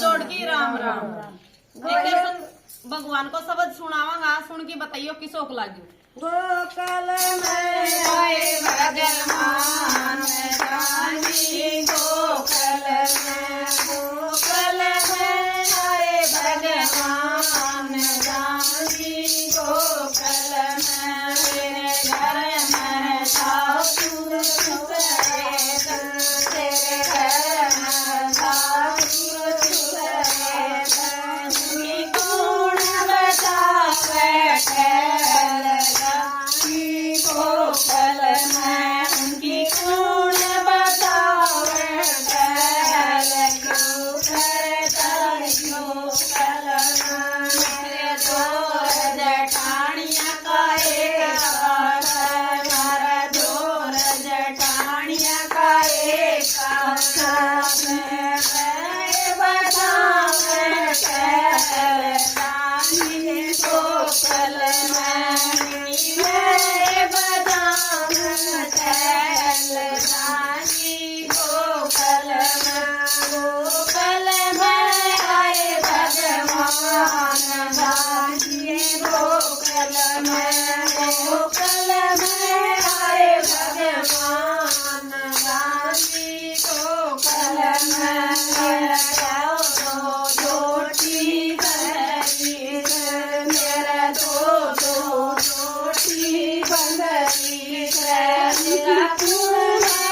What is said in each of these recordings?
जोड़ की राम राम। भगवान को शब्द सुनावांगा, सुन के बताइयो किसोक लागू। गोकल में आए भगवान जानी, गोकल में आए भगवान जानी, गोकल में मेरे घर में सासुर ससुर, तेरे घर में सासुर ससुर, कौन बतावे गोकल में उनकी कौन बतावे गोकल में मेरे दो जठानिया का एक हाथ, मारा दो जठानिया का एक हाथ में बतावे गोकल में गोकल में आए भगवान जानिए, गोकल में आए भगवान जानी, गोकल में दो रोटी बंदरी, मेरा दो रोटी बंदरी, मेरा पूरा मेरा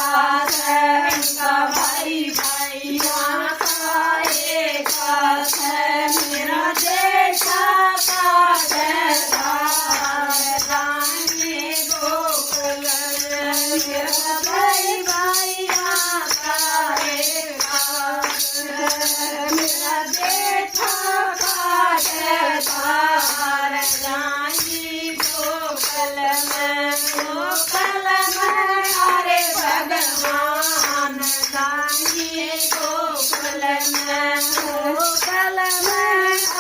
जेठा गोकुल मेरा भाई मेरा जेठा जानी, गोकुल में अरे भगवान जानी, गोकुल में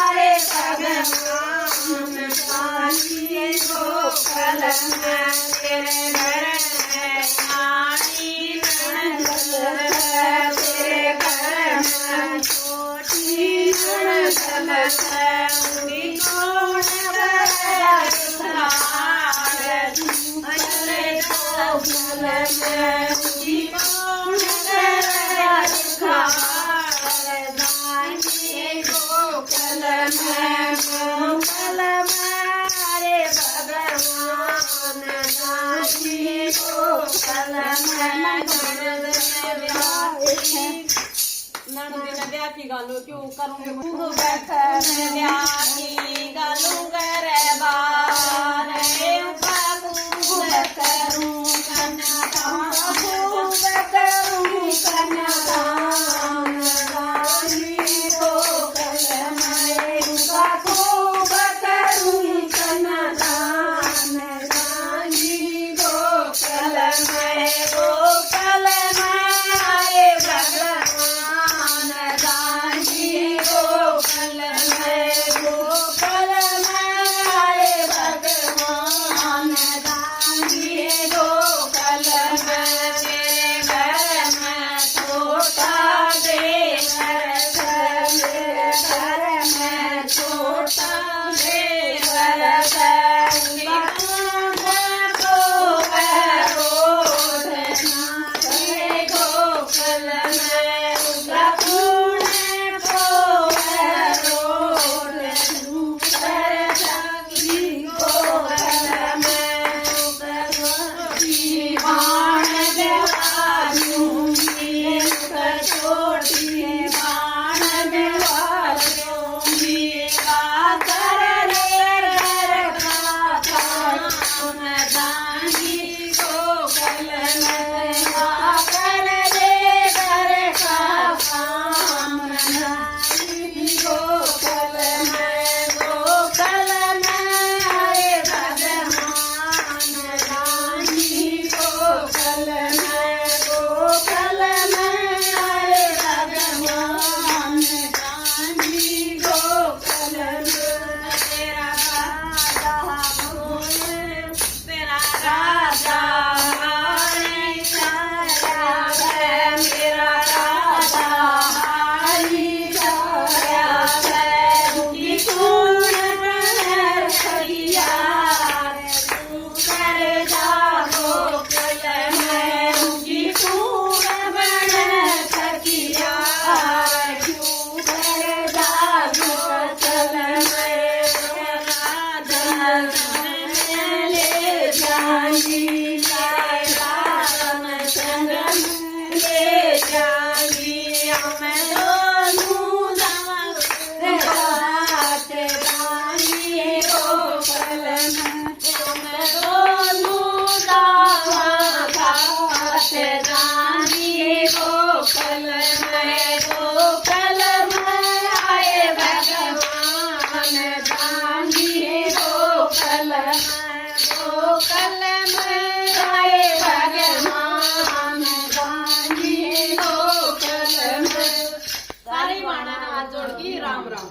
अरे भगवान जानी, गोकुल में तेरे घर में रानी नंदन, तेरे घर में छोटी नंदन, उनकी कौन गोकल में अरे भगवान जानी, गोकल नंद ब्याह की गालो क्यों करूँगे ब्याह की गालू रे बार करूँ कन्यादान जानी, गोकल में उनका खूब करूँ कन्यादान जानी, गोकल में आए भगवान जानी, गोकल में आए भगवान रानी गोकुल में आए भगवान रानी गोकुल में आए भगवान रानी गोकुल में सारी माना हाथ जोड़ के राम राम।